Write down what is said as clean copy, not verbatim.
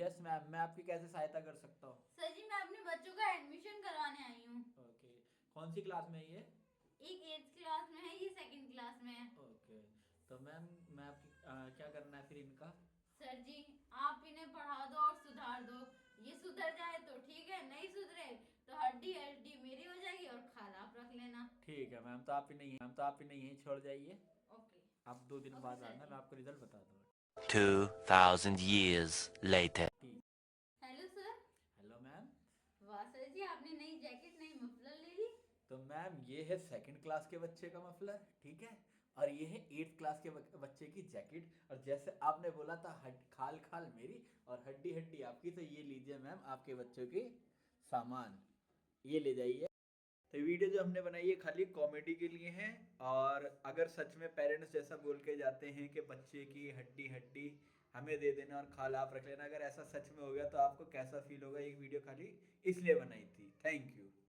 Yes ma'am, मैं आपकी कैसे सहायता कर सकता हूँ? सर जी मैं अपने बच्चों का एडमिशन करवाने आई हूँ। ओके, कौन सी क्लास में है ये? एक 8th क्लास में है, ये 2nd क्लास में है। ओके, तो मैम मैं आपकी क्या करना है फिर इनका? सर जी आप इन्हें पढ़ा दो और सुधार दो। ये सुधर जाए तो ठीक है, नहीं सुधरे तो हड्डी हड्डी मेरी हो जाएगी और खाल आप रख लेना। ठीक है मैम, तो आप इन्हें यहीं छोड़ जाइए। ओके। आप 2 दिन ओके बाद सर आना, जी। मैं आपको रिजल्ट बता दूंगा। 2000 years later. ठीक। Hello sir. Hello ma'am. वाह सर जी आपने नई जैकेट नई मफलर ले ली। तो मैम ये है 2nd क्लास के बच्चे का मफलर, ठीक है, और ये है 8th क्लास के बच्चे की जैकेट। और जैसे आपने बोला था खाल खाल मेरी और हड्डी हड्डी आपकी, तो ये लीजिए मैम आपके बच्चों की सामान, ये ले जाइए। तो वीडियो जो हमने बनाई है खाली कॉमेडी के लिए है, और अगर सच में पेरेंट्स जैसा बोल के जाते हैं कि बच्चे की हड्डी हड्डी हमें दे देना और खाल आप रख लेना, अगर ऐसा सच में हो गया तो आपको कैसा फील होगा? एक वीडियो खाली इसलिए बनाई थी। Thank you.